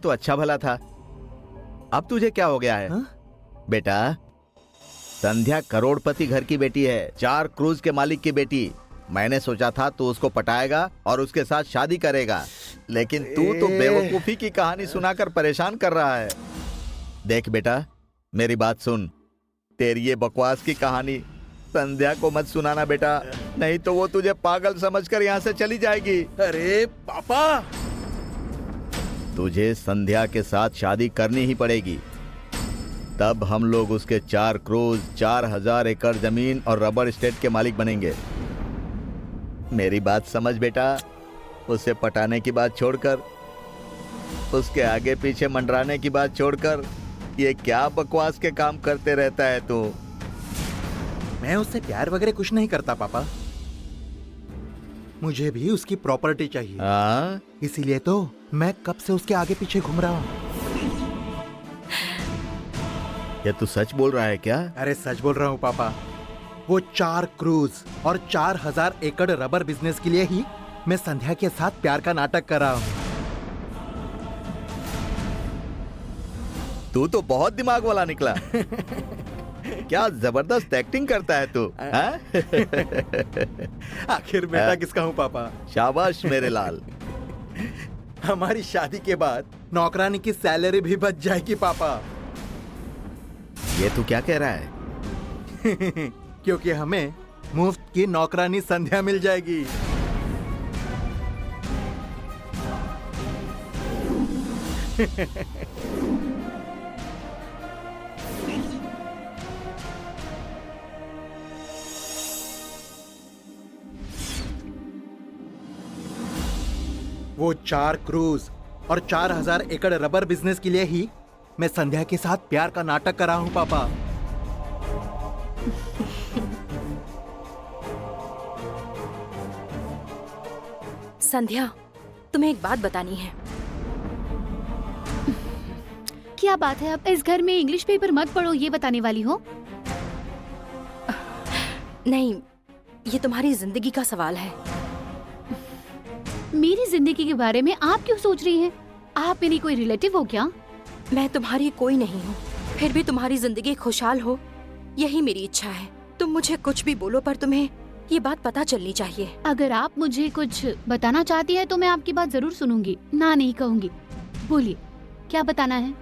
तो अच्छा भला था, अब तुझे क्या हो गया है? बेटा, संध्या करोड़पति घर की बेटी है, 4 क्रूज के मालिक की बेटी। मैंने सोचा था तू उसको पटाएगा और उसके साथ शादी करेगा, लेकिन तू तो बेवकूफी की कहानी सुनाकर परेशान कर रहा है। देख बेटा, मेरी बात सुन, तेरी ये बकवास की कहानी संध्या को मत सुनाना बेटा, नहीं तो वो तुझे पागल समझकर यहाँ से चली जाएगी। अरे पापा, तुझे संध्या के साथ शादी करनी ही पड़ेगी, तब हम लोग उसके 4 क्रूज, 4000 एकड़ जमीन और रबर एस्टेट के मालिक बनेंगे। मेरी बात समझ बेटा, उसे पटाने की बात छोड़कर, उसके आगे पीछे मंडराने की बात छोड़कर, ये क्या बकवास के काम करते रहता है तू? मैं उससे प्यार वगैरह कुछ नहीं करता पापा, मुझे भी उसकी प्रॉपर्टी चाहिए। हाँ? इसीलिए तो मैं कब से उसके आगे पीछे घूम रहा हूँ। ये तू सच बोल रहा है क्या? अरे सच बोल रहा हूँ पापा, वो 4 क्रूज और 4000 एकड़ रबर बिजनेस के लिए ही मैं संध्या के साथ प्यार का नाटक कर रहा हूँ। तू तो बहुत दिमाग वाला निकला। क्या जबरदस्त एक्टिंग करता है तू, हाँ? आखिर बेटा किसका हूँ पापा? शाबाश मेरे लाल। हमारी शादी के बाद नौकरानी की सैलरी भी बच जाएगी पापा। ये तू क्या कह रहा है? क्योंकि हमें मुफ्त की नौकरानी संध्या मिल जाएगी। वो 4 क्रूज और 4000 एकड़ रबर बिजनेस के लिए ही मैं संध्या के साथ प्यार का नाटक कर रहा हूं पापा। संध्या, तुम्हें एक बात बतानी है। क्या बात है? अब इस घर में इंग्लिश पेपर मत पढ़ो, ये बताने वाली हो? नहीं, ये तुम्हारी जिंदगी का सवाल है। मेरी जिंदगी के बारे में आप क्यों सोच रही हैं? आप मेरी कोई रिलेटिव हो क्या? मैं तुम्हारी कोई नहीं हूँ, फिर भी तुम्हारी जिंदगी खुशहाल हो, यही मेरी इच्छा है। तुम मुझे कुछ भी बोलो, पर तुम्हें ये बात पता चलनी चाहिए। अगर आप मुझे कुछ बताना चाहती है तो मैं आपकी बात जरूर सुनूंगी, ना नहीं कहूंगी। बोलिए, क्या बताना है?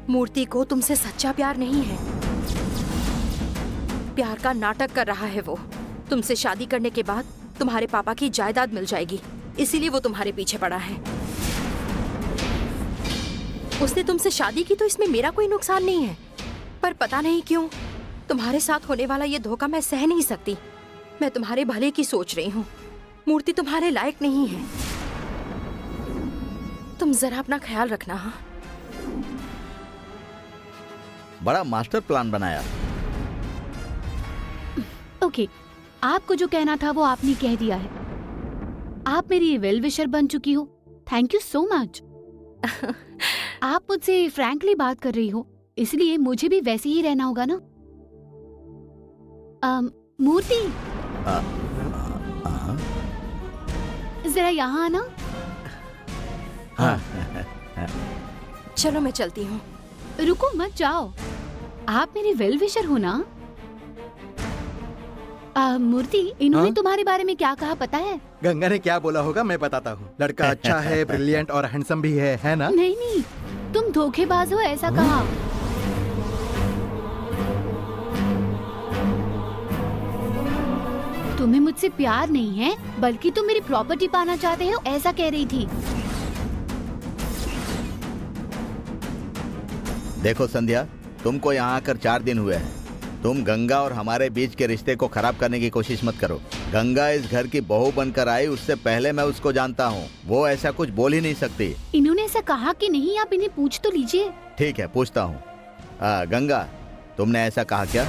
मूर्ति को तुमसे सच्चा प्यार नहीं है, प्यार का नाटक कर रहा है वो। तुमसे शादी करने के बाद तुम्हारे पापा की जायदाद मिल जाएगी, इसीलिए वो तुम्हारे पीछे पड़ा है। उसने तुमसे शादी की तो इसमें मेरा कोई नुकसान नहीं है, पर पता नहीं क्यों तुम्हारे साथ होने वाला ये धोखा मैं सह नहीं सकती। मैं तुम्हारे भले की सोच रही हूँ, मूर्ति तुम्हारे लायक नहीं है। तुम जरा अपना ख्याल रखना। हाँ, बड़ा मास्टर प्लान बनाया। ओके, आपको जो कहना था वो आपने कह दिया है। आप मेरी वेल विशर बन चुकी हो। Thank you so much. आप मुझसे फ्रैंकली बात कर रही हो, इसलिए मुझे भी वैसे ही रहना होगा ना। मूर्ति, जरा यहाँ आना। चलो मैं चलती हूँ। रुको मत जाओ, आप मेरी वेल विशर हो ना। मूर्ति, इन्होंने तुम्हारे बारे में क्या कहा पता है? गंगा ने क्या बोला होगा मैं बताता हूँ। लड़का अच्छा है, ब्रिलियंट और हैंडसम भी है ना? नहीं नहीं, तुम धोखेबाज हो ऐसा कहा। तुम्हें मुझसे प्यार नहीं है, बल्कि तुम मेरी प्रॉपर्टी पाना चाहते हो, ऐसा कह रही थी। देखो संध्या, तुमको यहाँ आकर 4 दिन हुए हैं। तुम गंगा और हमारे बीच के रिश्ते को खराब करने की कोशिश मत करो। गंगा इस घर की बहू बनकर आई, उससे पहले मैं उसको जानता हूँ। वो ऐसा कुछ बोल ही नहीं सकती। इन्होंने ऐसा कहा कि नहीं? आप इन्हें पूछ तो लीजिए। ठीक है, पूछता हूँ। गंगा, तुमने ऐसा कहा क्या?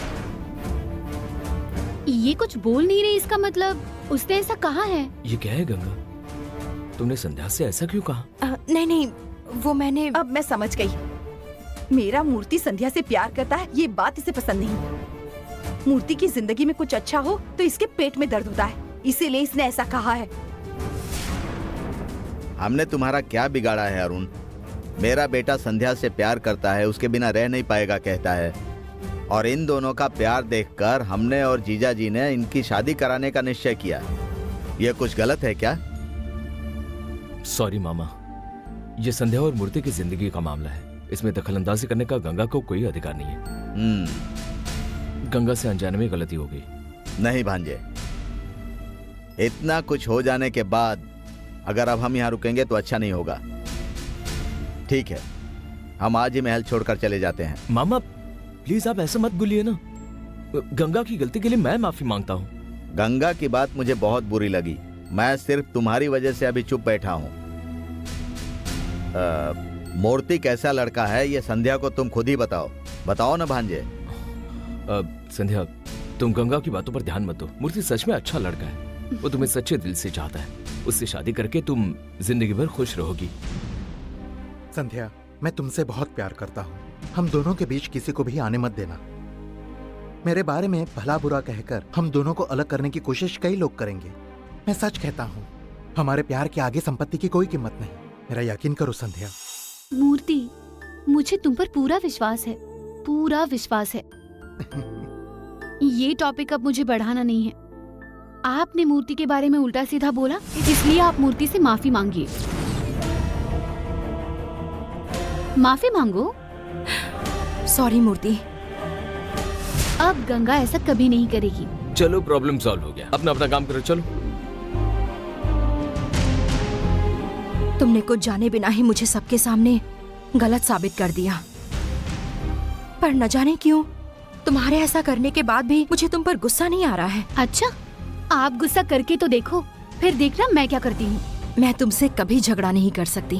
ये कुछ बोल नहीं रही, इसका मतलब उसने ऐसा कहा है। ये क्या है गंगा, तुमने संध्या से ऐसा क्यों कहा? नहीं नहीं, वो मैंने। अब मैं समझ गई। मेरा मूर्ति संध्या से प्यार करता है, ये बात इसे पसंद नहीं। मूर्ति की जिंदगी में कुछ अच्छा हो तो इसके पेट में दर्द होता है, इसीलिए इसने ऐसा कहा है। हमने तुम्हारा क्या बिगाड़ा है अरुण? मेरा बेटा संध्या से प्यार करता है, उसके बिना रह नहीं पाएगा कहता है। और इन दोनों का प्यार देखकर हमने और जीजा जी ने इनकी शादी कराने का निश्चय किया। यह कुछ गलत है क्या? सॉरी मामा, ये संध्या और मूर्ति की जिंदगी का मामला है। इसमें दखलंदाजी करने का गंगा को कोई अधिकार नहीं है। गंगा से अनजाने में गलती हो गई। नहीं भांजे, इतना कुछ हो जाने के बाद अगर अब हम यहाँ रुकेंगे तो अच्छा नहीं होगा। ठीक है, हम आज ही महल छोड़कर चले जाते हैं। मामा प्लीज आप ऐसा मत बोलिए ना। गंगा की गलती के लिए मैं माफी मांगता हूँ। गंगा की बात मुझे बहुत बुरी लगी। मैं सिर्फ तुम्हारी वजह से अभी चुप बैठा हूँ। मूर्ति कैसा लड़का है ये संध्या को तुम खुद ही बताओ। बताओ ना भांजे। संध्या, तुम गंगा की बातों पर ध्यान मत दो। मूर्ति सच में अच्छा लड़का है। वो तुम्हें सच्चे दिल से चाहता है। उससे शादी करके तुम जिंदगी भर खुश रहोगी। संध्या, मैं तुमसे बहुत प्यार करता हूँ। हम दोनों के बीच किसी को भी आने मत देना। मेरे बारे में भला बुरा कहकर हम दोनों को अलग करने की कोशिश कई लोग करेंगे। मैं सच कहता हूँ, हमारे प्यार के आगे संपत्ति की कोई कीमत नहीं। मेरा यकीन करो संध्या। मूर्ति, मुझे तुम पर पूरा विश्वास है, पूरा विश्वास है। ये टॉपिक अब मुझे बढ़ाना नहीं है। आपने मूर्ति के बारे में उल्टा सीधा बोला, इसलिए आप मूर्ति से माफी मांगिए। माफी मांगो। सॉरी मूर्ति। अब गंगा ऐसा कभी नहीं करेगी। चलो, प्रॉब्लम सॉल्व हो गया। अपना अपना काम करो, चलो। तुमने कुछ जाने बिना ही मुझे सबके सामने गलत साबित कर दिया। पर न जाने क्यों तुम्हारे ऐसा करने के बाद भी मुझे तुम पर गुस्सा नहीं आ रहा है। अच्छा, आप गुस्सा करके तो देखो, फिर देखना मैं क्या करती हूँ। मैं तुमसे कभी झगड़ा नहीं कर सकती,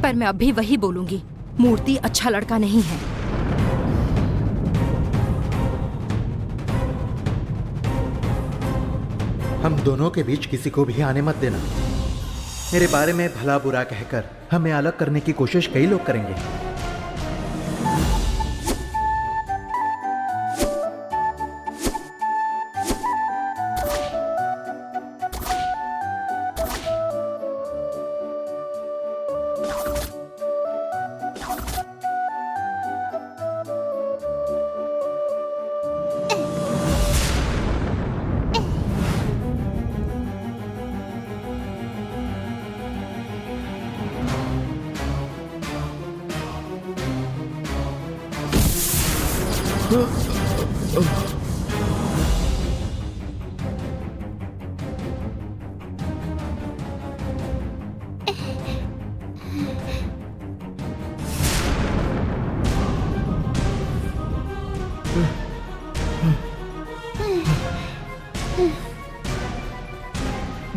पर मैं अभी वही बोलूंगी, मूर्ति अच्छा लड़का नहीं है। हम दोनों के बीच किसी को भी आने मत देना। मेरे बारे में भला बुरा कहकर हमें अलग करने की कोशिश कई लोग करेंगे।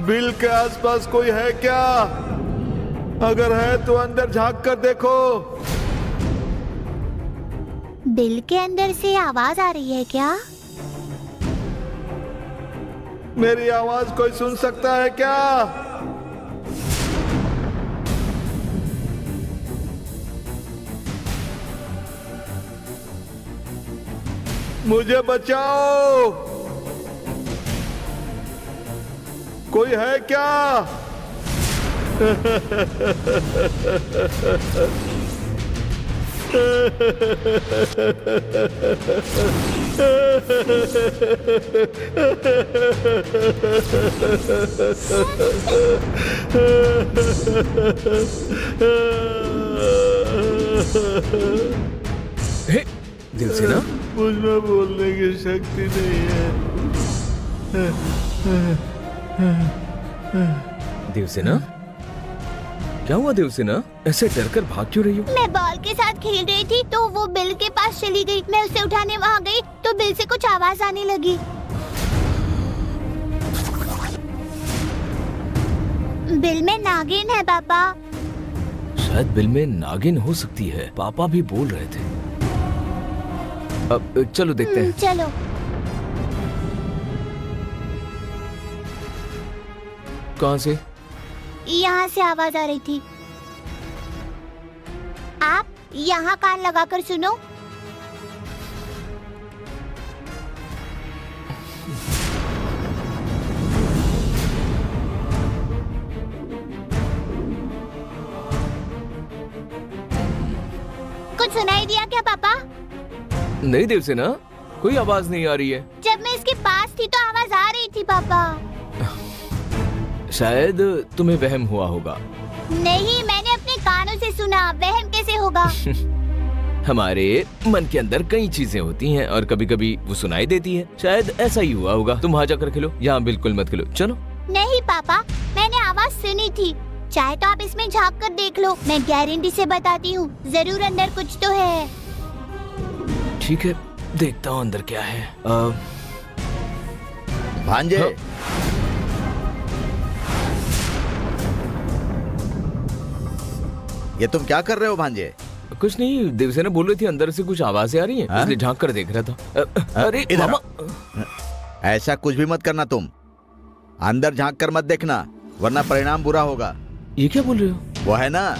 बिल के आसपास कोई है क्या? अगर है तो अंदर झांक कर देखो। बिल के अंदर से आवाज आ रही है क्या? मेरी आवाज कोई सुन सकता है क्या? मुझे बचाओ, कोई है क्या? हे, दिल से ना। मुझ में बोलने की शक्ति नहीं है। देवसेना, क्या हुआ देवसेना? ऐसे डर कर भाग क्यों रही हो? मैं बॉल के साथ खेल रही थी तो वो बिल के पास चली गई। मैं उसे उठाने वहाँ गई तो बिल से कुछ आवाज आने लगी। बिल में नागिन है पापा। शायद बिल में नागिन हो सकती है, पापा भी बोल रहे थे। अब चलो देखते हैं। चलो। कहाँ से? यहाँ से आवाज आ रही थी। आप यहाँ कान लगाकर सुनो। कुछ सुनाई दिया क्या पापा? नहीं देवसेना, कोई आवाज नहीं आ रही है। जब मैं इसके पास थी तो आवाज आ रही थी पापा। शायद तुम्हें वहम हुआ होगा। नहीं, मैंने अपने कानों से सुना। वहम कैसे होगा? हमारे मन के अंदर कई चीजें होती हैं और कभी कभी वो सुनाई देती है। शायद ऐसा ही हुआ होगा। तुम वहाँ जाकर खेलो, यहाँ बिल्कुल मत खेलो। चलो। नहीं पापा, मैंने आवाज सुनी थी। चाहे तो आप इसमें झांक कर देख लो। मैं गारंटी से बताती हूँ, जरूर अंदर कुछ तो है। ठीक है, देखता हूँ अंदर क्या है। भांजे, हाँ। ये तुम क्या कर रहे हो भांजे? कुछ नहीं, देवसेना बोल रही थी अंदर से कुछ आवाजें आ रही हैं, इसलिए झांक कर देख रहा था। अरे इधर मामा, ऐसा कुछ भी मत करना तुम। अंदर झांक कर मत देखना, वरना परिणाम बुरा होगा। ये क्या बोल रहे हो? वो है ना,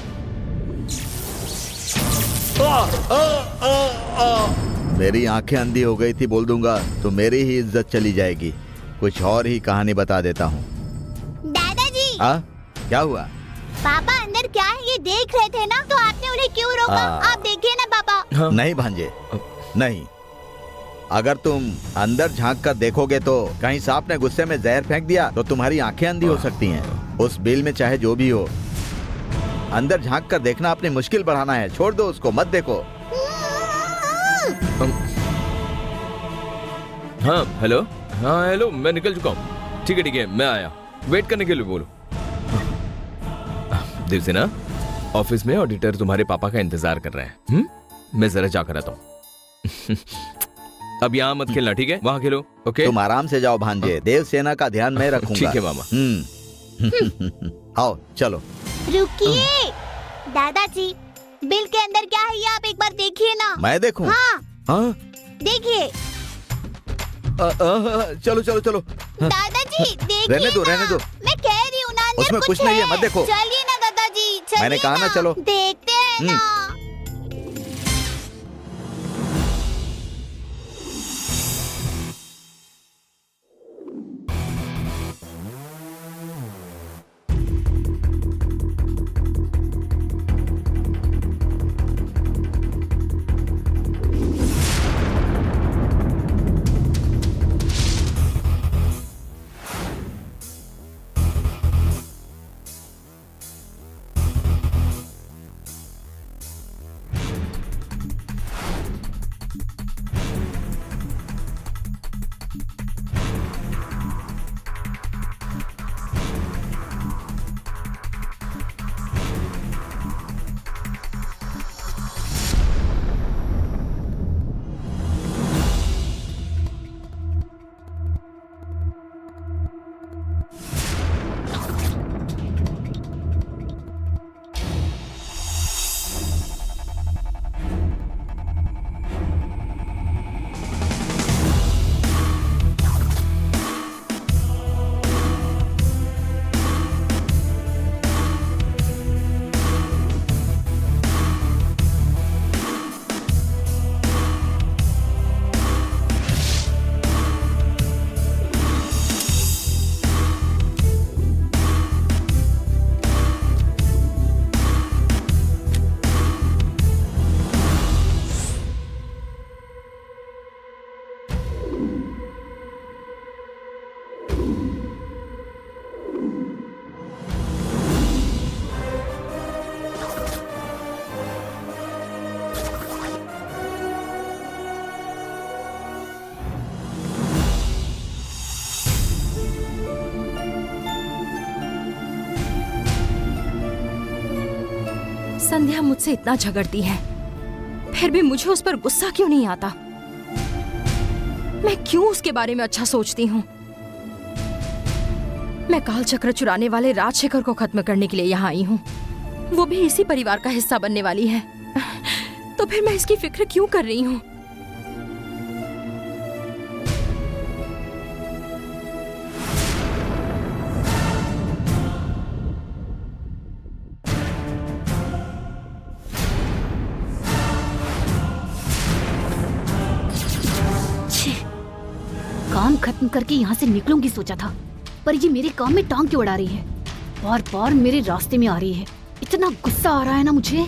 मेरी आंखें अंधी हो गई थी बोल दूंगा तो मेरी ही इज्जत चली जाएगी। कुछ और ही कहानी बता देता हूँ। दादाजी, क्या हुआ? पापा अंदर क्या है ये देख रहे थे ना, तो आपने उन्हें क्यों रोका? आप देखिए ना पापा। हाँ। नहीं भांजे, नहीं। अगर तुम अंदर झांक कर देखोगे तो कहीं सांप ने गुस्से में जहर फेंक दिया तो तुम्हारी आंखें अंधी हो सकती हैं। उस बिल में चाहे जो भी हो, अंदर झांक कर देखना अपनी मुश्किल बढ़ाना है। छोड़ दो उसको, मत देखो। हाँ हेलो, हाँ हेलो, मैं निकल चुका हूँ। ठीक है, मैं आया। वेट करने के लिए बोलो। देवसेना, ऑफिस में ऑडिटर तुम्हारे पापा का इंतजार कर रहे हैं। मैं जरा जाकर आता हूँ। अब यहाँ मत खेलना, ठीक है? वहाँ खेलो। ओके, तुम आराम से जाओ भांजे, देवसेना का ध्यान मैं रखूंगा। ठीक है मामा। आओ चलो। रुकिए दादाजी, बिल के अंदर क्या है ये आप एक बार देखिए ना। मैं देखूं? हाँ देखिए। चलो चलो चलो। दादाजी देखिए रहने दो, ना। रहने दो। मैं कह रही हूँ ना, अंदर उसमें कुछ नहीं है, मत देखो। चलिए ना दादाजी, चलिए। मैंने कहा ना चलो। देखते हैं ना। संध्या मुझसे इतना झगड़ती है, फिर भी मुझे उस पर गुस्सा क्यों नहीं आता? मैं क्यों उसके बारे में अच्छा सोचती हूँ? मैं काल चक्र चुराने वाले राजशेखर को खत्म करने के लिए यहाँ आई हूँ। वो भी इसी परिवार का हिस्सा बनने वाली है, तो फिर मैं इसकी फिक्र क्यों कर रही हूँ? काम खत्म करके यहाँ से निकलूंगी सोचा था, पर ये मेरे काम में टांग क्यों अड़ा रही है? बार बार मेरे रास्ते में आ रही है। इतना गुस्सा आ रहा है ना मुझे।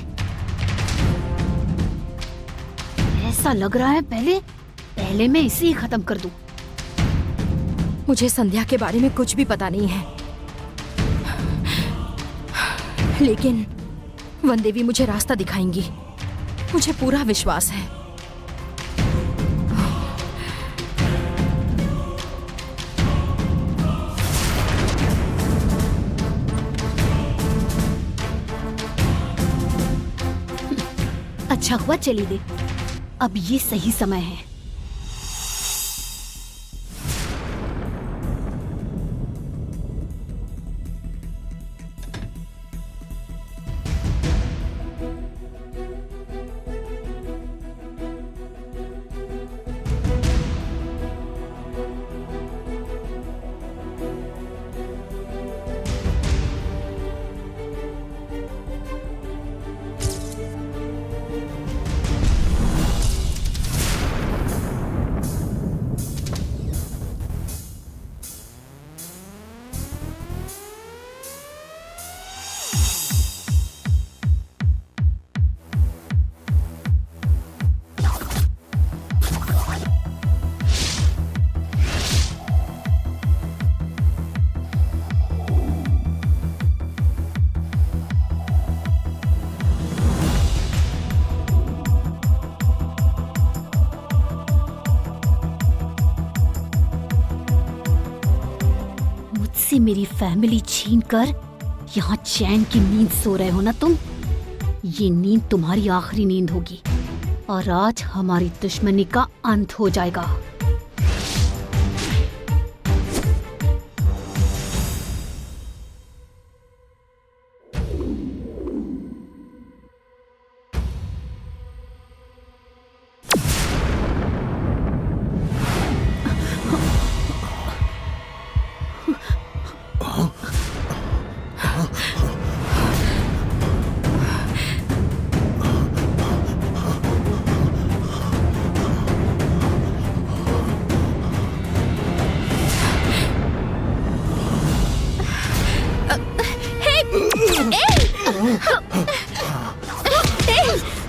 ऐसा लग रहा है पहले मैं इसे ही खत्म कर दूं। मुझे संध्या के बारे में कुछ भी पता नहीं है, लेकिन वनदेवी मुझे रास्ता दिखाएंगी, मुझे पूरा विश्वास है। अच्छा हुआ चली गई, अब ये सही समय है। मुझसे मेरी फैमिली छीन कर यहाँ चैन की नींद सो रहे हो ना तुम। ये नींद तुम्हारी आखिरी नींद होगी और आज हमारी दुश्मनी का अंत हो जाएगा।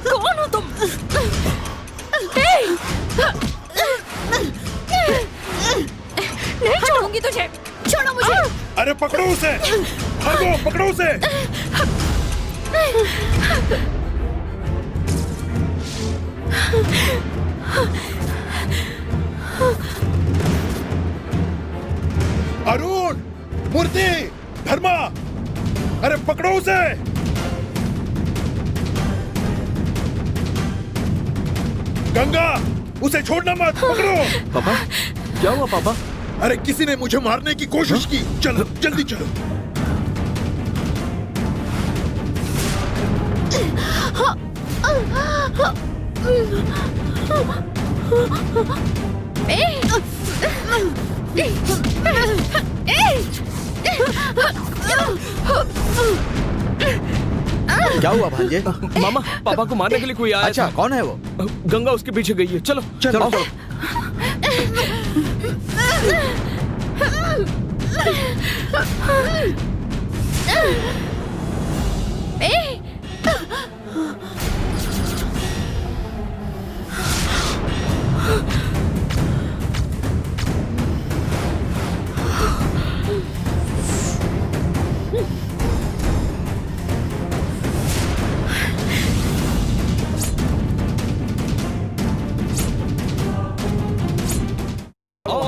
कौन हो तुम? नहीं छोड़ूंगी तुझे, छोड़ो मुझे। अरे पकड़ो उसे, भागो, पकड़ो उसे। अरुण, मूर्ति, धर्मा, अरे पकड़ो उसे। गंगा, उसे छोड़ना मत, पकड़ो। पापा, क्या हुआ पापा? अरे किसी ने मुझे मारने की कोशिश की। चलो, जल्दी चलो। क्या हुआ भांजे? मामा, पापा को मारने के लिए कोई आया अच्छा, था। कौन है वो? गंगा उसके पीछे गई है। चलो चलो आओ। चलो।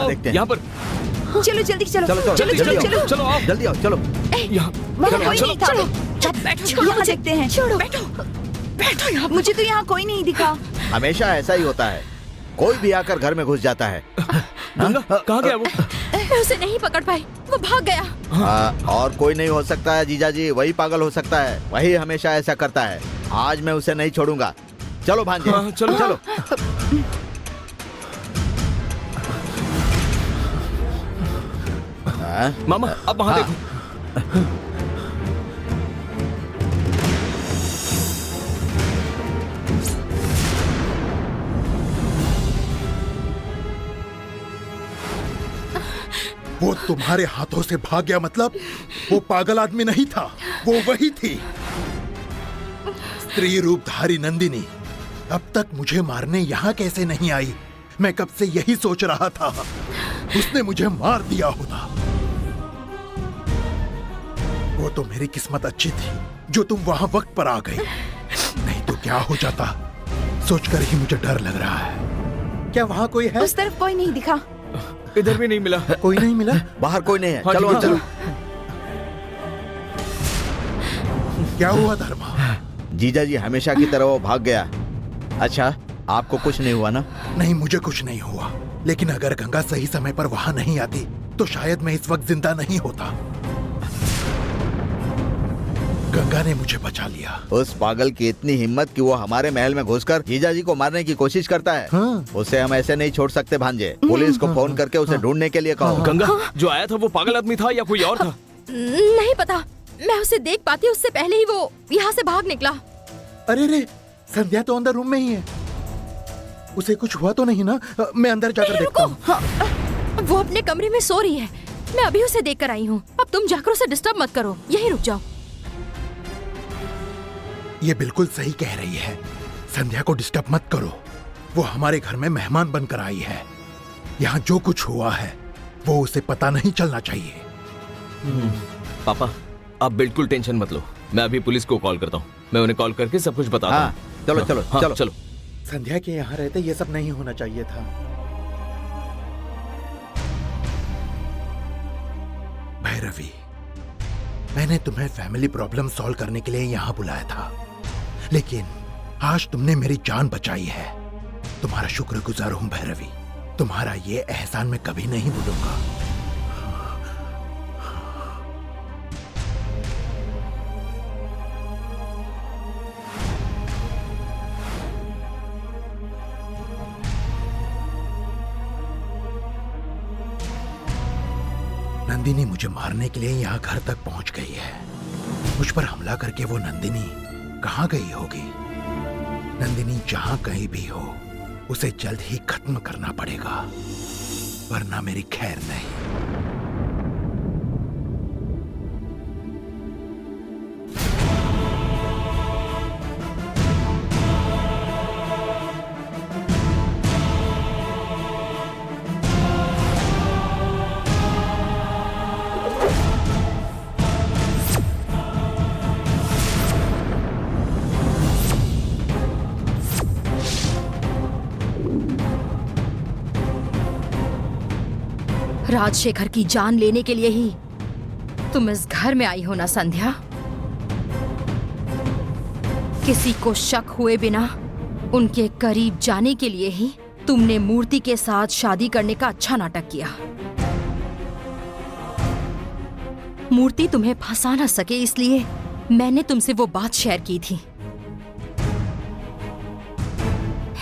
देखते हैं। यहाँ पर चलो जल्दी चलो, चलो चलो चलो जल्दी चलो आओ, चलो आओ। जल्दी आओ, चलो। यहाँ वहाँ कोई चलो। नहीं था। चलो, बैठो, यहाँ देखते हैं। छोड़ो, बैठो, बैठो यहाँ। मुझे तो यहाँ कोई नहीं दिखा। हमेशा ऐसा ही होता है, कोई भी आकर घर में घुस जाता है। गंगा कहाँ गया वो? मैं उसे नहीं पकड़ पाई, वो भाग गया। और कोई नहीं हो सकता है जीजा जी, वही पागल हो सकता है, वही हमेशा ऐसा करता है। आज मैं उसे नहीं छोड़ूंगा। चलो भांजे, हाँ, चलो। चलो। मामा, अब वहाँ हाँ। देखो। वो तुम्हारे हाथों से भाग गया मतलब वो पागल आदमी नहीं था, वो वही थी, स्त्री रूपधारी नंदिनी। अब तक मुझे मारने यहाँ कैसे नहीं आई? मैं कब से यही सोच रहा था। उसने मुझे मार दिया होता। वो तो मेरी किस्मत अच्छी थी जो तुम वहां वक्त पर आ गई, नहीं तो क्या हो जाता सोचकर ही मुझे डर लग रहा है। क्या वहां कोई है? उस तरफ कोई नहीं दिखा। इधर भी नहीं मिला। कोई नहीं मिला? बाहर कोई नहीं है। हाँ, चलो ठीक है, चलो। क्या हुआ धर्मा? जीजा जी हमेशा की तरह वो भाग गया। अच्छा, आपको कुछ नहीं हुआ ना? नहीं, मुझे कुछ नहीं हुआ, लेकिन अगर गंगा सही समय पर वहां नहीं आती तो शायद मैं इस वक्त जिंदा नहीं होता। गंगा ने मुझे बचा लिया। उस पागल की इतनी हिम्मत कि वो हमारे महल में घुसकर जीजा जी को मारने की कोशिश करता है। हाँ। उसे हम ऐसे नहीं छोड़ सकते भांजे। पुलिस को फोन करके उसे ढूंढने के लिए कहो। गंगा जो आया था वो पागल आदमी था या कोई और था? नहीं पता, मैं उसे देख पाती उससे पहले ही वो यहाँ से भाग निकला। अरे रे, संध्या तो अंदर रूम में ही है। उसे कुछ हुआ तो नहीं ना? मैं अंदर जाकर नहीं, देखता रुको। हूँ। वो अपने कमरे में सो रही है। मैं अभी उसे देख कर आई हूँ। अब तुम जाकर उसे डिस्टर्ब मत करो, यहीं रुक जाओ। ये बिल्कुल सही कह रही है। संध्या को डिस्टर्ब मत करो। वो हमारे घर में मेहमान बनकर आई है। यहाँ जो कुछ हुआ है वो उसे पता नहीं चलना चाहिए। पापा आप बिल्कुल टेंशन मत लो, मैं अभी पुलिस को कॉल करता हूँ। मैं उन्हें कॉल करके सब कुछ बताता हाँ, हूँ। चलो चलो हाँ, चलो चलो। संध्या के यहाँ रहते ये सब नहीं होना चाहिए था। भैरवी, मैंने तुम्हें फैमिली प्रॉब्लम सॉल्व करने के लिए यहाँ बुलाया था, लेकिन आज तुमने मेरी जान बचाई है। तुम्हारा शुक्रगुजार हूँ भैरवी। तुम्हारा ये एहसान मैं कभी नहीं भूलूंगा। नंदिनी मुझे मारने के लिए यहाँ घर तक पहुंच गई है। मुझ पर हमला करके वो नंदिनी कहाँ गई होगी? नंदिनी जहां कहीं भी हो उसे जल्द ही खत्म करना पड़ेगा, वरना मेरी खैर नहीं। राजशेखर की जान लेने के लिए ही तुम इस घर में आई हो ना संध्या? किसी को शक हुए बिना उनके करीब जाने के लिए ही तुमने मूर्ति के साथ शादी करने का अच्छा नाटक किया। मूर्ति तुम्हें फंसा ना सके इसलिए मैंने तुमसे वो बात शेयर की थी,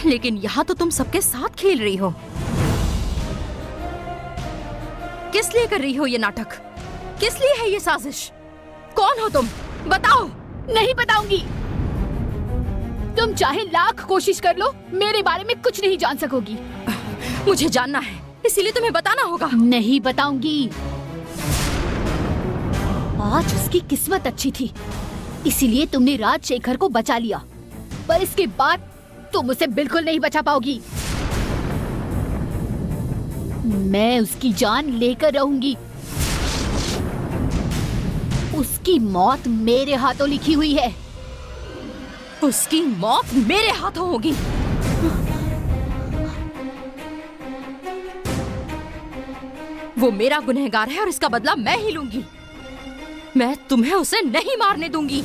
लेकिन यहाँ तो तुम सबके साथ खेल रही हो। किस लिए कर रही हो ये नाटक? किस लिए है ये साजिश? कौन हो तुम? बताओ। नहीं बताऊंगी। तुम चाहे लाख कोशिश कर लो, मेरे बारे में कुछ नहीं जान सकोगी। मुझे जानना है, इसीलिए तुम्हें बताना होगा। नहीं बताऊंगी। आज उसकी किस्मत अच्छी थी, इसीलिए तुमने राजशेखर को बचा लिया, पर इसके बाद तुम उसे बिल्कुल नहीं बचा पाओगी। मैं उसकी जान लेकर रहूंगी। उसकी मौत मेरे हाथों लिखी हुई है। उसकी मौत मेरे हाथों होगी। वो मेरा गुनहगार है और इसका बदला मैं ही लूंगी। मैं तुम्हें उसे नहीं मारने दूंगी।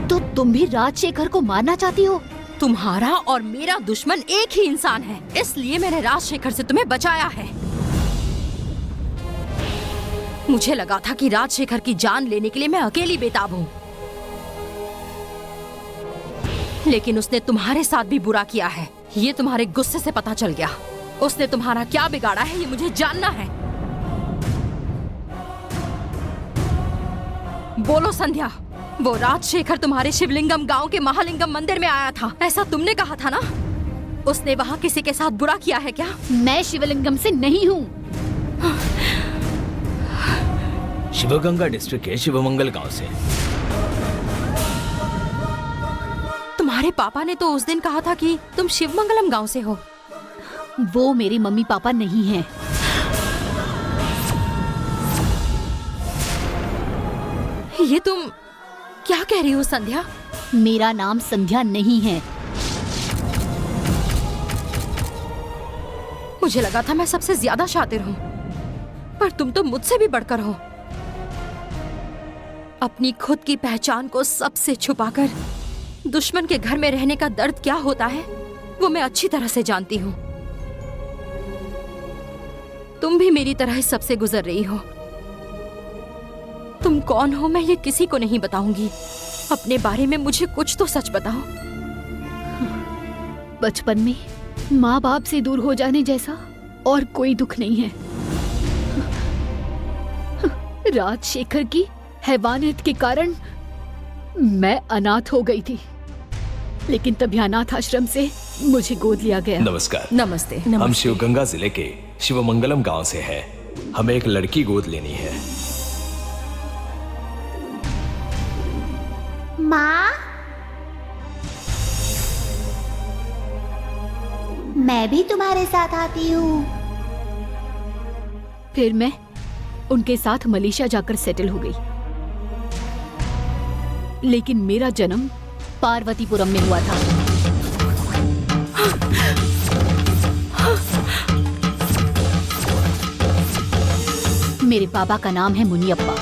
तो तुम भी राजशेखर को मारना चाहती हो? तुम्हारा और मेरा दुश्मन एक ही इंसान है, इसलिए मैंने राजशेखर से तुम्हें बचाया है। मुझे लगा था कि राजशेखर की जान लेने के लिए मैं अकेली बेताब हूँ, लेकिन उसने तुम्हारे साथ भी बुरा किया है। ये तुम्हारे गुस्से से पता चल गया। उसने तुम्हारा क्या बिगाड़ा है ये मुझे जानना है। बोलो संध्या, वो राजशेखर तुम्हारे शिवलिंगम गांव के महालिंगम मंदिर में आया था, ऐसा तुमने कहा था ना? उसने वहाँ किसी के साथ बुरा किया है क्या? मैं शिवलिंगम से नहीं हूँ। शिवगंगा डिस्ट्रिक्ट के शिवमंगल गांव से। तुम्हारे पापा ने तो उस दिन कहा था कि तुम शिवमंगलम गांव से हो। वो मेरे मम्मी पापा नहीं हैं। ये तुम क्या कह रही हो संध्या? मेरा नाम संध्या नहीं है। मुझे लगा था मैं सबसे ज्यादा शातिर हूँ, पर तुम तो मुझसे भी बढ़कर हो। अपनी खुद की पहचान को सबसे छुपाकर दुश्मन के घर में रहने का दर्द क्या होता है वो मैं अच्छी तरह से जानती हूँ। तुम भी मेरी तरह इस सबसे गुजर रही हो। तुम कौन हो मैं ये किसी को नहीं बताऊंगी। अपने बारे में मुझे कुछ तो सच बताओ। बचपन में माँ बाप से दूर हो जाने जैसा और कोई दुख नहीं है। राजशेखर की हैवानियत के कारण मैं अनाथ हो गई थी, लेकिन तभी अनाथ आश्रम से मुझे गोद लिया गया। नमस्कार। नमस्ते। हम शिवगंगा जिले के शिवमंगलम गांव से हैं। हमें एक लड़की गोद लेनी है। माँ, मैं भी तुम्हारे साथ आती हूँ। फिर मैं उनके साथ मलेशिया जाकर सेटल हो गई, लेकिन मेरा जन्म पार्वतीपुरम में हुआ था। मेरे पापा का नाम है मुनियप्पा।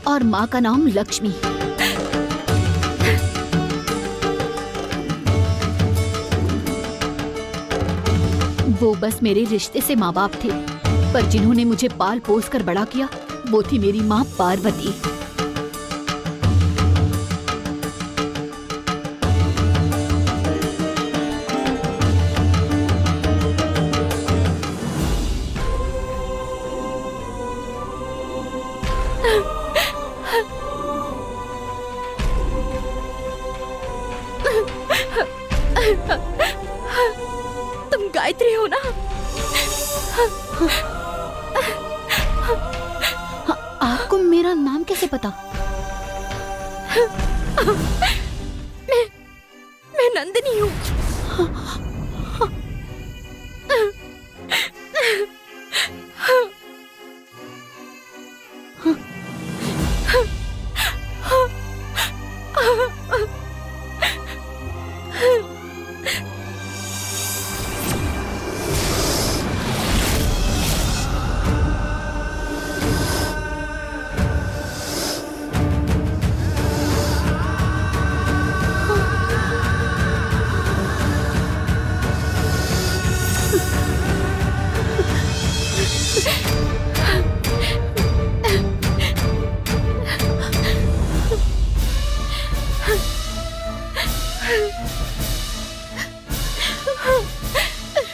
और माँ का नाम लक्ष्मी। वो बस मेरे रिश्ते से माँ बाप थे, पर जिन्होंने मुझे पाल पोस कर बड़ा किया वो थी मेरी माँ पार्वती। तुम गायत्री हो ना? आपको मेरा नाम कैसे पता? मैं नंदिनी हूँ।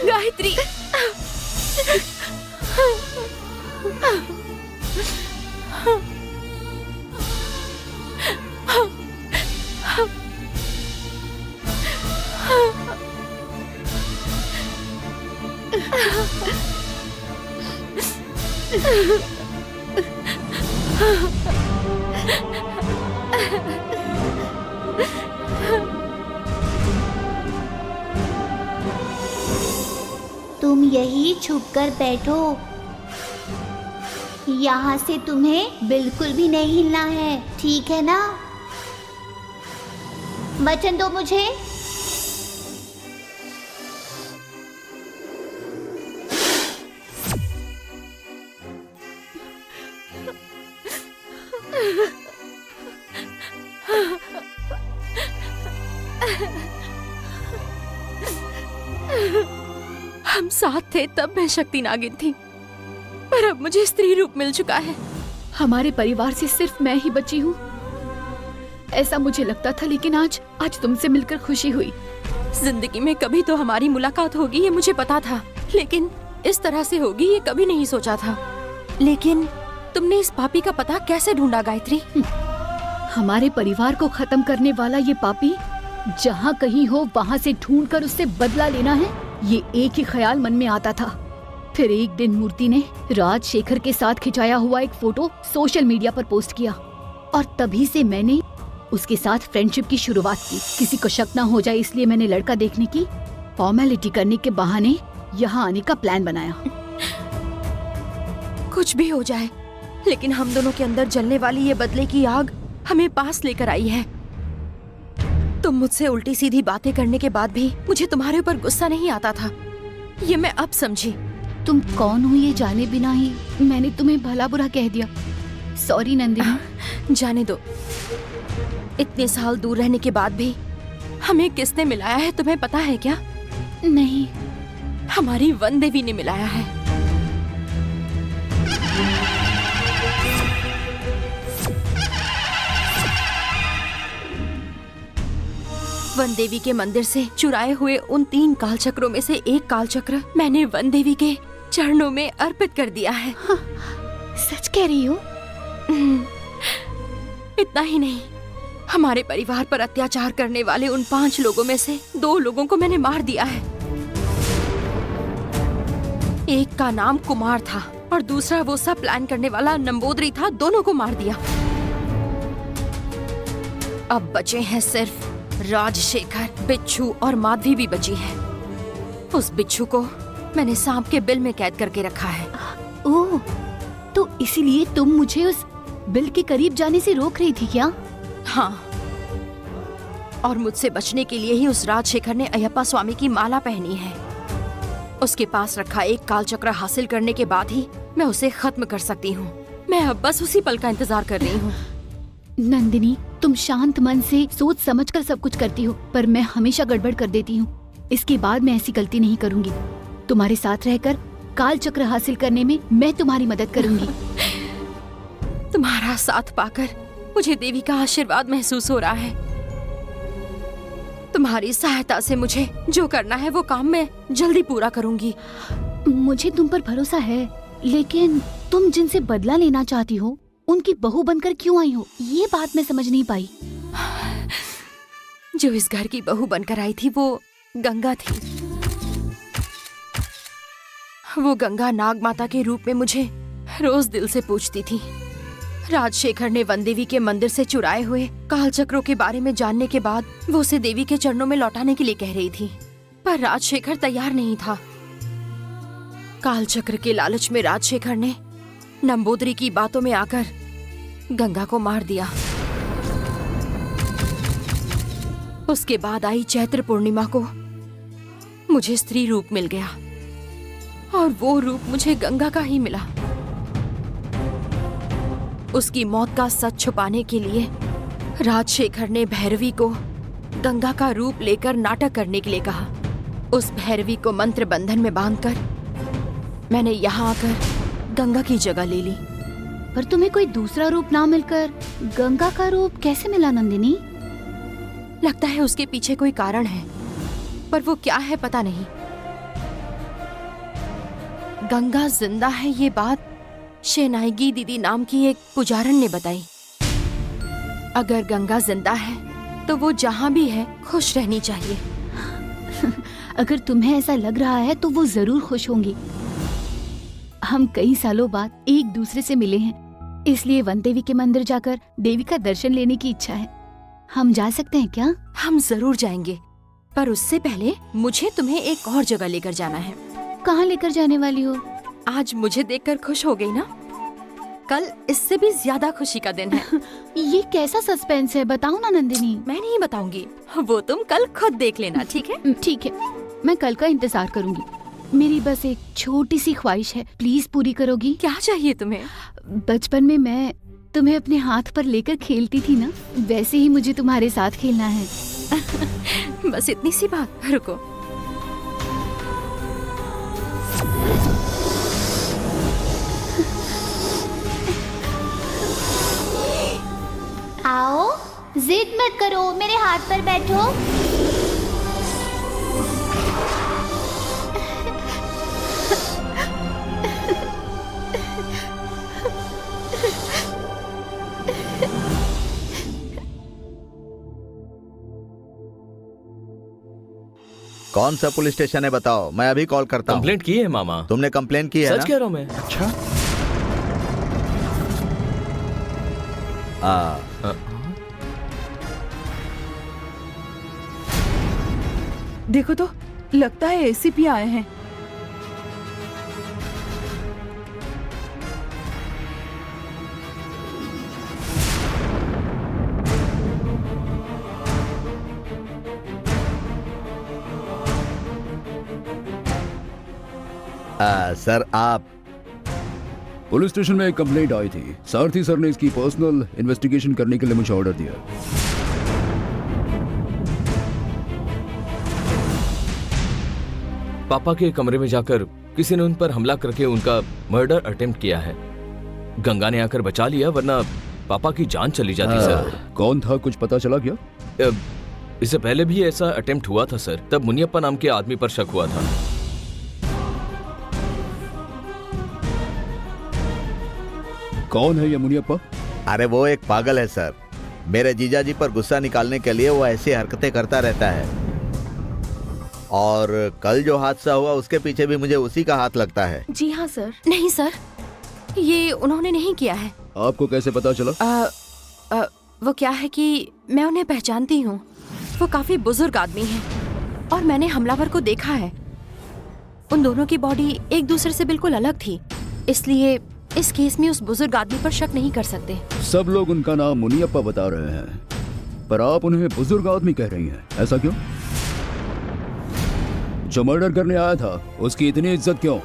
गायत्री, तुम यही छुपकर बैठो। यहाँ से तुम्हें बिल्कुल भी नहीं हिलना है, ठीक है ना? वचन दो मुझे। हम साथ थे तब मैं शक्ति नागिन थी, पर अब मुझे स्त्री रूप मिल चुका है। हमारे परिवार से सिर्फ मैं ही बची हूँ, ऐसा मुझे लगता था, लेकिन आज तुमसे मिलकर खुशी हुई। जिंदगी में कभी तो हमारी मुलाकात होगी ये मुझे पता था, लेकिन इस तरह से होगी ये कभी नहीं सोचा था। लेकिन तुमने इस पापी का पता कैसे ढूंढा गायत्री? हमारे परिवार को खत्म करने वाला ये पापी जहाँ कहीं हो वहाँ से ढूंढकर उससे बदला लेना है, ये एक ही ख्याल मन में आता था। फिर एक दिन मूर्ति ने राजशेखर के साथ खिंचाया हुआ एक फोटो सोशल मीडिया पर पोस्ट किया और तभी से मैंने उसके साथ फ्रेंडशिप की शुरुआत की। किसी को शक ना हो जाए इसलिए मैंने लड़का देखने की फॉर्मेलिटी करने के बहाने यहाँ आने का प्लान बनाया। कुछ भी हो जाए, लेकिन हम दोनों के अंदर जलने वाली ये बदले की आग हमें पास लेकर आई है। तुम मुझसे उल्टी सीधी बातें करने के बाद भी मुझे तुम्हारे ऊपर गुस्सा नहीं आता था, ये मैं अब समझी। तुम कौन हो ये जाने बिना ही मैंने तुम्हें भला बुरा कह दिया। सॉरी नंदिनी। जाने दो। इतने साल दूर रहने के बाद भी हमें किसने मिलाया है तुम्हें पता है क्या? नहीं। हमारी वन देवी ने मिलाया है। वन देवी के मंदिर से चुराए हुए उन 3 काल चक्रों में से एक काल चक्र मैंने वन देवी के चरणों में अर्पित कर दिया है। हाँ, सच कह रही हो? इतना ही नहीं, हमारे परिवार पर अत्याचार करने वाले उन 5 लोगों में से 2 लोगों को मैंने मार दिया है। एक का नाम कुमार था और दूसरा वो सब प्लान करने वाला नंबोदरी था। दोनों को मार दिया। अब बचे हैं सिर्फ राजशेखर, बिच्छू और माधवी भी बची है। उस बिच्छू को मैंने सांप के बिल में कैद करके रखा है। ओह, तो इसीलिए तुम मुझे उस बिल के करीब जाने से रोक रही थी क्या? हाँ, और मुझसे बचने के लिए ही उस राजशेखर ने अयप्पा स्वामी की माला पहनी है। उसके पास रखा एक काल चक्र हासिल करने के बाद ही मैं उसे खत्म कर सकती हूँ। मैं अब बस उसी पल का इंतजार कर रही हूँ। नंदिनी, तुम शांत मन से सोच समझकर सब कुछ करती हो, पर मैं हमेशा गड़बड़ कर देती हूँ। इसके बाद मैं ऐसी गलती नहीं करूँगी। तुम्हारे साथ रहकर काल चक्र हासिल करने में मैं तुम्हारी मदद करूँगी। तुम्हारा साथ पाकर मुझे देवी का आशीर्वाद महसूस हो रहा है। तुम्हारी सहायता से मुझे जो करना है वो काम मैं जल्दी पूरा करूँगी। मुझे तुम पर भरोसा है, लेकिन तुम जिनसे बदला लेना चाहती हो उनकी बहू बनकर क्यों आई हो, ये बात मैं समझ नहीं पाई। जो इस घर की बहू बनकर आई थी वो गंगा थी। वो गंगा नाग माता के रूप में मुझे रोज दिल से पूछती थी। राजशेखर ने वन देवी के मंदिर से चुराए हुए काल चक्रों के बारे में जानने के बाद वो उसे देवी के चरणों में लौटाने के लिए कह रही थी, पर राजशेखर तैयार नहीं था। काल चक्र के लालच में राजशेखर ने नंबोदरी की बातों में आकर गंगा को मार दिया। उसके बाद आई चैत्र पूर्णिमा को मुझे स्त्री रूप मिल गया और वो रूप मुझे गंगा का ही मिला। उसकी मौत का सच छुपाने के लिए राजशेखर ने भैरवी को गंगा का रूप लेकर नाटक करने के लिए कहा। उस भैरवी को मंत्र बंधन में बांधकर मैंने यहाँ आकर गंगा की जगह ले ली। पर तुम्हें कोई दूसरा रूप ना मिलकर गंगा का रूप कैसे मिला नंदिनी? लगता है उसके पीछे कोई कारण है, पर वो क्या है पता नहीं। गंगा जिंदा है ये बात शेनाइगी दीदी नाम की एक पुजारन ने बताई। अगर गंगा जिंदा है तो वो जहाँ भी है खुश रहनी चाहिए। अगर तुम्हें ऐसा लग रहा है तो वो जरूर खुश होंगी। हम कई सालों बाद एक दूसरे से मिले हैं, इसलिए वन देवी के मंदिर जाकर देवी का दर्शन लेने की इच्छा है। हम जा सकते हैं क्या? हम जरूर जाएंगे, पर उससे पहले मुझे तुम्हें एक और जगह लेकर जाना है। कहाँ लेकर जाने वाली हो? आज मुझे देखकर खुश हो गई ना? कल इससे भी ज्यादा खुशी का दिन है। ये कैसा सस्पेंस है, बताओ ना नंदिनी। मैं नहीं बताऊंगी, वो तुम कल खुद देख लेना, ठीक है? ठीक है, मैं कल का इंतजार करूंगी। मेरी बस एक छोटी सी ख्वाहिश है, प्लीज पूरी करोगी? क्या चाहिए तुम्हें? बचपन में मैं तुम्हें अपने हाथ पर लेकर खेलती थी ना, वैसे ही मुझे तुम्हारे साथ खेलना है। बस इतनी सी बात। रुको, आओ, जिद मत करो, मेरे हाथ पर बैठो। कौन सा पुलिस स्टेशन है बताओ, मैं अभी कॉल करता हूँ। कंप्लेंट की है मामा। तुमने कंप्लेन की है सच कह रहा हूँ मैं। अच्छा, देखो तो, लगता है एसीपी आए हैं। सर आप पुलिस स्टेशन में एक कंप्लेंट आई थी। सारथी सर ने इसकी पर्सनल इन्वेस्टिगेशन करने के लिए मुझे ऑर्डर दिया। पापा के कमरे में जाकर किसी ने उन पर हमला करके उनका मर्डर अटेम्प्ट किया है। गंगा ने आकर बचा लिया, वरना पापा की जान चली जाती सर। कौन था, कुछ पता चला क्या? इससे पहले भी ऐसा अटेम्प्ट हुआ था सर, तब मुनियप्पा नाम के आदमी पर शक हुआ था। कौन है ये मुनियप्पा? अरे वो एक पागल है सर। मेरे जीजाजी पर गुस्सा निकालने के लिए वो ऐसी हरकतें करता रहता है। और कल जो हादसा हुआ उसके पीछे भी मुझे उसी का हाथ लगता है। जी हाँ सर। नहीं सर, ये उन्होंने नहीं किया है। आपको कैसे पता चला? वो क्या है कि मैं उन्हें पहचानती हूँ। वो काफी बुजुर्ग आदमी हैं और मैंने हमलावर को देखा है। उन दोनों की बॉडी एक दूसरे से बिल्कुल अलग थी, इसलिए इस केस में उस बुजुर्ग आदमी पर शक नहीं कर सकते। सब लोग उनका नाम मुनियप्पा बता रहे हैं, पर आप उन्हें बुजुर्ग आदमी कह रही हैं, ऐसा क्यों? जो मर्डर करने आया था उसकी इतनी इज्जत क्यों?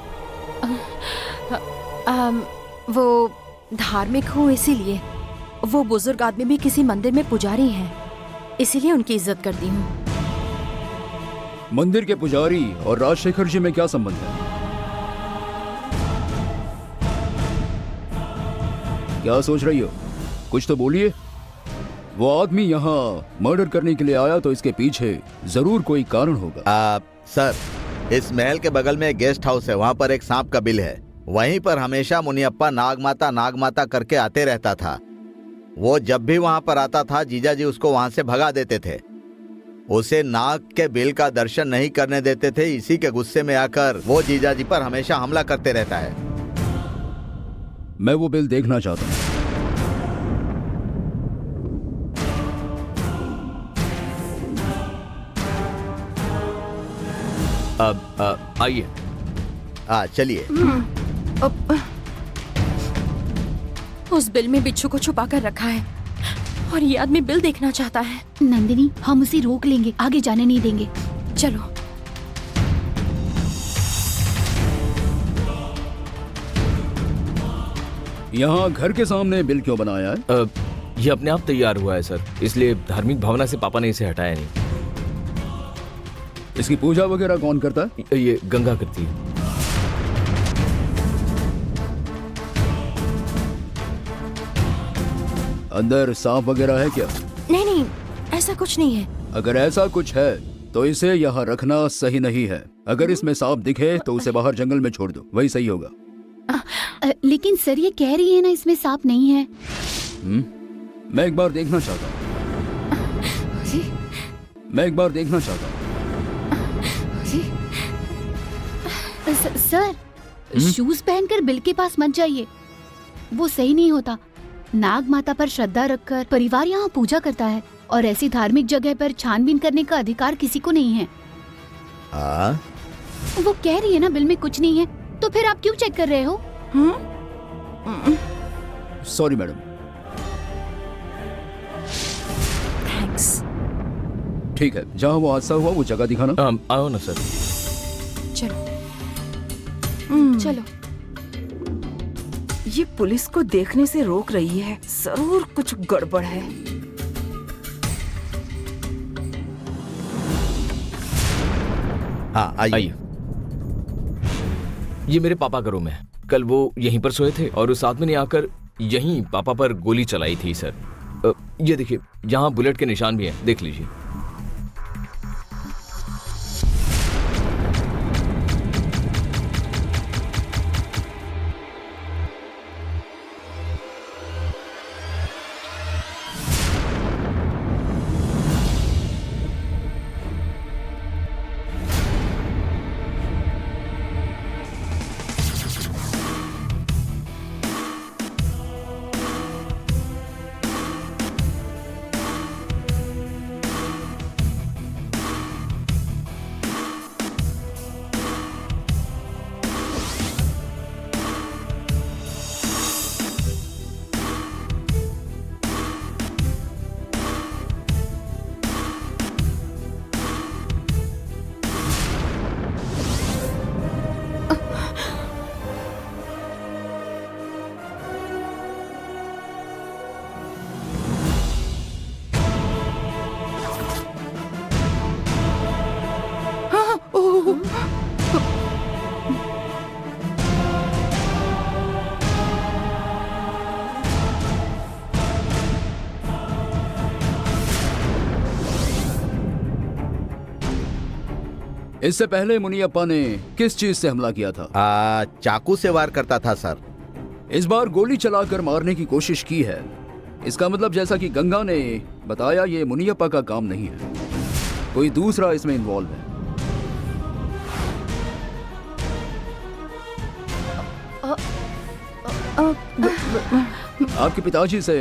वो धार्मिक हो इसीलिए। वो बुजुर्ग आदमी भी किसी मंदिर में पुजारी हैं, इसीलिए उनकी इज्जत करती हूँ। मंदिर के पुजारी और राजशेखर जी में क्या संबंध है? क्या सोच रही हो? कुछ तो बोलिए। वो आदमी यहाँ मर्डर करने के लिए आया तो इसके पीछे जरूर कोई कारण होगा। सर, इस महल के बगल में एक गेस्ट हाउस है, वहाँ पर एक सांप का बिल है। वहीं पर हमेशा मुनियप्पा नागमाता करके आते रहता था। वो जब भी वहाँ पर आता था जीजाजी उसको वहाँ से भगा देते थे। उसे नाग के बिल का दर्शन नहीं करने देते थे। इसी के गुस्से में आकर वो जीजाजी पर हमेशा हमला करते रहता है। मैं वो बिल देखना चाहता हूँ। अब आइए। चलिए। उस बिल में बिच्छू को छुपा कर रखा है और ये आदमी बिल देखना चाहता है। नंदिनी, हम उसे रोक लेंगे, आगे जाने नहीं देंगे। चलो। यहाँ घर के सामने बिल क्यों बनाया है? ये अपने आप तैयार हुआ है सर, इसलिए धार्मिक भावना से पापा ने इसे हटाया नहीं। इसकी पूजा वगैरह कौन करता है? ये गंगा करती है। अंदर सांप वगैरह है क्या? नहीं नहीं, ऐसा कुछ नहीं है। अगर ऐसा कुछ है तो इसे यहाँ रखना सही नहीं है। अगर इसमें सांप दिखे तो उसे बाहर जंगल में छोड़ दो, वही सही होगा। लेकिन सर ये कह रही है ना इसमें सांप नहीं है। मैं एक बार देखना चाहता हूँ। सर, शूज पहनकर बिल के पास मत जाइए, वो सही नहीं होता। नाग माता पर श्रद्धा रखकर परिवार यहाँ पूजा करता है और ऐसी धार्मिक जगह पर छानबीन करने का अधिकार किसी को नहीं है। वो कह रही है ना बिल में कुछ नहीं है, तो फिर आप क्यों चेक कर रहे हो? Sorry madam. थैंक्स। ठीक है, जहाँ वो हादसा हुआ वो जगह दिखाना। आओ ना सर। चलो। चलो। ये पुलिस को देखने से रोक रही है, जरूर कुछ गड़बड़ है। हाँ आइए। ये मेरे पापा का रूम है। कल वो यहीं पर सोए थे और उस आदमी ने आकर यहीं पापा पर गोली चलाई थी सर। ये देखिए, यहाँ बुलेट के निशान भी हैं, देख लीजिए। इससे पहले मुनियप्पा ने किस चीज से हमला किया था? चाकू से वार करता था सर। इस बार गोली चलाकर मारने की कोशिश की है। इसका मतलब जैसा कि गंगा ने बताया, ये मुनियप्पा का काम नहीं है, कोई दूसरा इसमें इन्वॉल्व है। आपके पिताजी से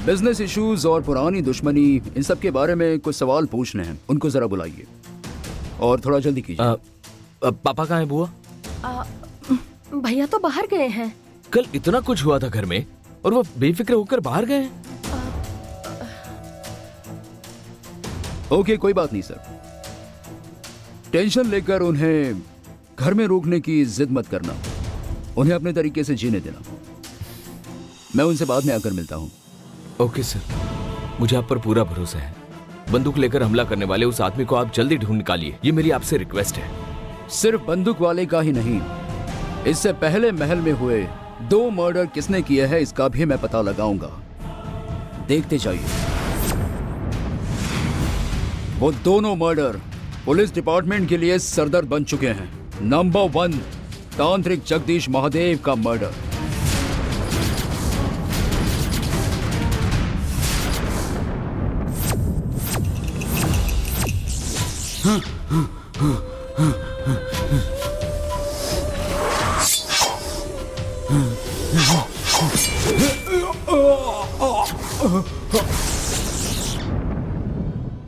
बिजनेस इश्यूज और पुरानी दुश्मनी, इन सब के बारे में कुछ सवाल पूछने हैं। उनको जरा बुलाइए और थोड़ा जल्दी कीजिए। पापा कहाँ है बुआ? भैया तो बाहर गए हैं। कल इतना कुछ हुआ था घर में और वो बेफिक्र होकर बाहर गए हैं। ओके, कोई बात नहीं सर। टेंशन लेकर उन्हें घर में रोकने की जिद मत करना, उन्हें अपने तरीके से जीने देना। मैं उनसे बाद में आकर मिलता हूँ। ओके सर, मुझे आप पर पूरा भरोसा है। बंदूक लेकर हमला करने वाले उस आदमी को आप जल्दी ढूंढ निकालिए, ये मेरी आपसे रिक्वेस्ट है। सिर्फ बंदूक वाले का ही नहीं, इससे पहले महल में हुए 2 मर्डर किसने किए हैं इसका भी मैं पता लगाऊंगा। देखते जाइए। वो दोनों मर्डर पुलिस डिपार्टमेंट के लिए सरदर्द बन चुके हैं। नंबर 1, तांत्रिक जगदीश महादेव का मर्डर।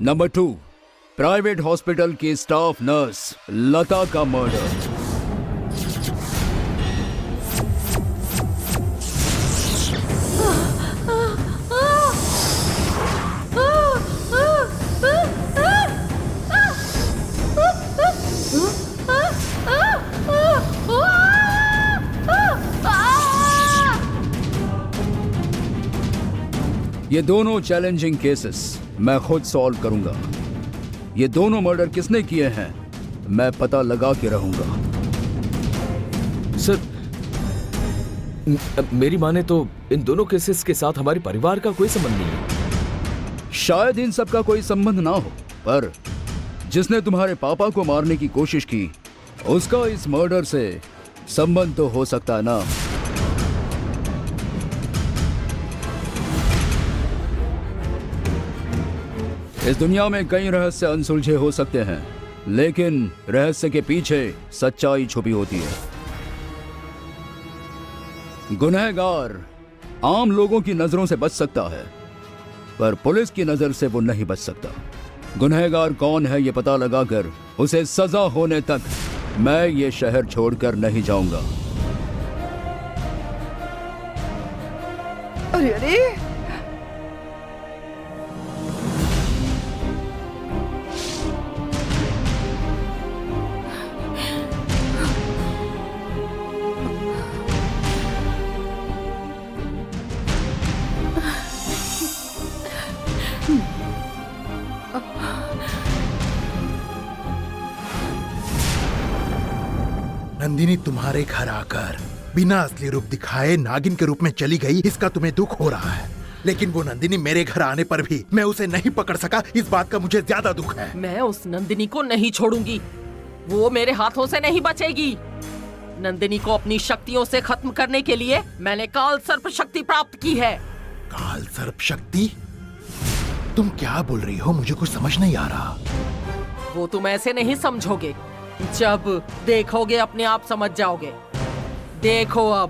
नंबर 2, प्राइवेट हॉस्पिटल की स्टाफ नर्स लता का मर्डर। ये दोनों चैलेंजिंग केसेस मैं खुद सॉल्व करूंगा। ये दोनों मर्डर किसने किए हैं मैं पता लगा के रहूंगा। सर, मेरी माने तो इन दोनों केसेस के साथ हमारे परिवार का कोई संबंध नहीं है। शायद इन सब का कोई संबंध ना हो, पर जिसने तुम्हारे पापा को मारने की कोशिश की उसका इस मर्डर से संबंध तो हो सकता है ना। इस दुनिया में कई रहस्य अनसुलझे हो सकते हैं, लेकिन रहस्य के पीछे सच्चाई छुपी होती है। गुनहगार आम लोगों की नजरों से बच सकता है, पर पुलिस की नजर से वो नहीं बच सकता। गुनहगार कौन है ये पता लगाकर उसे सजा होने तक मैं ये शहर छोड़कर नहीं जाऊंगा। अरे अरे, नंदिनी तुम्हारे घर आकर बिना असली रूप दिखाए नागिन के रूप में चली गई, इसका तुम्हें दुख हो रहा है। लेकिन वो नंदिनी मेरे घर आने पर भी मैं उसे नहीं पकड़ सका, इस बात का मुझे ज्यादा दुख है। मैं उस नंदिनी को नहीं छोड़ूंगी, वो मेरे हाथों से नहीं बचेगी। नंदिनी को अपनी शक्तियों से खत्म करने के लिए मैंने काल सर्प शक्ति प्राप्त की है। काल सर्प शक्ति? तुम क्या बोल रही हो? मुझे कुछ समझ नहीं आ रहा। वो तुम ऐसे नहीं समझोगे, जब देखोगे अपने आप समझ जाओगे। देखो अब।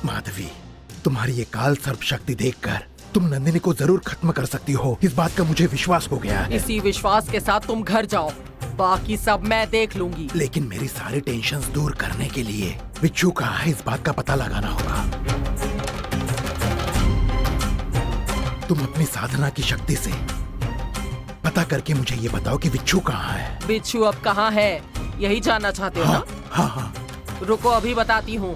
माधवी, तुम्हारी ये काल सर्प शक्ति देखकर तुम नंदिनी को जरूर खत्म कर सकती हो, इस बात का मुझे विश्वास हो गया है। इसी विश्वास के साथ तुम घर जाओ, बाकी सब मैं देख लूंगी। लेकिन मेरी सारी टेंशन्स दूर करने के लिए बिच्छू कहाँ है, इस बात का पता लगाना होगा। तुम अपनी साधना की शक्ति से पता करके मुझे ये बताओ कि बिच्छू कहाँ है। बिच्छू अब कहाँ है, यही जानना चाहते हो ना? हाँ हाँ। रुको, अभी बताती हूँ।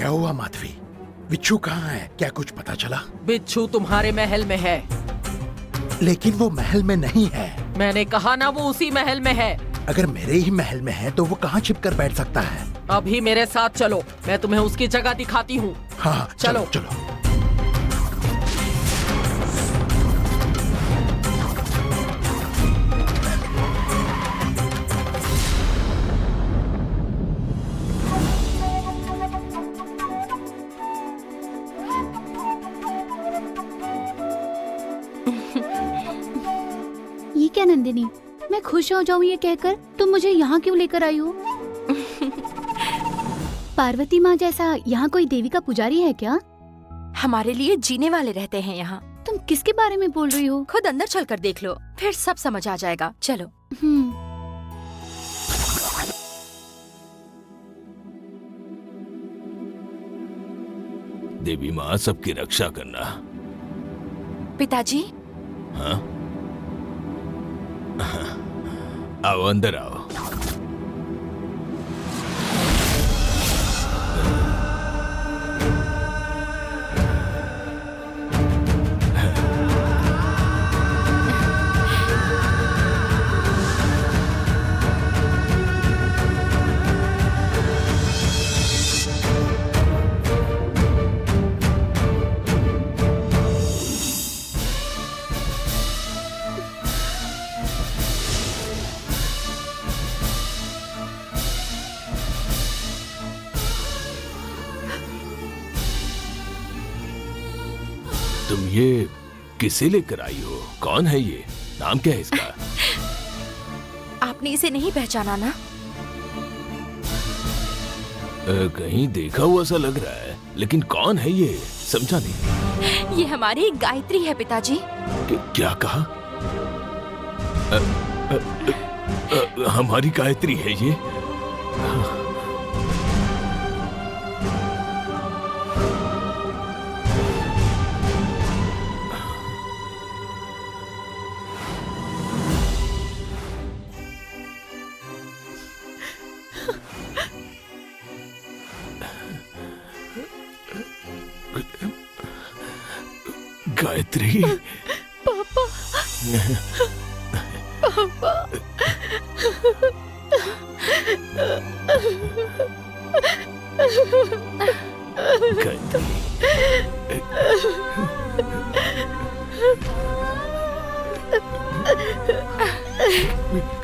क्या हुआ माधवी? बिच्छू कहाँ है? क्या कुछ पता चला? बिच्छू तुम्हारे महल में है। लेकिन वो महल में नहीं है। मैंने कहा ना, वो उसी महल में है। अगर मेरे ही महल में है तो वो कहाँ छिप कर बैठ सकता है? अभी मेरे साथ चलो, मैं तुम्हें उसकी जगह दिखाती हूँ। हाँ चलो। चलो। ये क्या नंदिनी, मैं खुश हो जाऊं ये कहकर तुम मुझे यहाँ क्यों लेकर आई हो? पार्वती माँ जैसा यहाँ कोई देवी का पुजारी है क्या? हमारे लिए जीने वाले रहते हैं यहाँ। तुम किसके बारे में बोल रही हो? खुद अंदर चलकर देख लो, फिर सब समझ आ जाएगा। चलो। देवी माँ, सबकी रक्षा करना। पिताजी। हाँ? आओ, अंदर आओ। तुम ये किसे लेकर आई हो? कौन है ये? नाम क्या है इसका? आपने इसे नहीं पहचाना ना? कहीं देखा हुआ सा लग रहा है, लेकिन कौन है ये? समझा नहीं। ये हमारी गायत्री है पिताजी। क्या कहा? हमारी गायत्री है ये? गायत्री। पापा। पापा।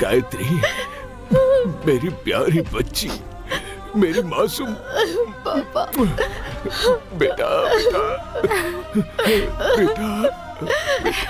गायत्री, मेरी प्यारी बच्ची, मेरी मासूम पापा। बेटा, बेटा, बेटा, बेटा।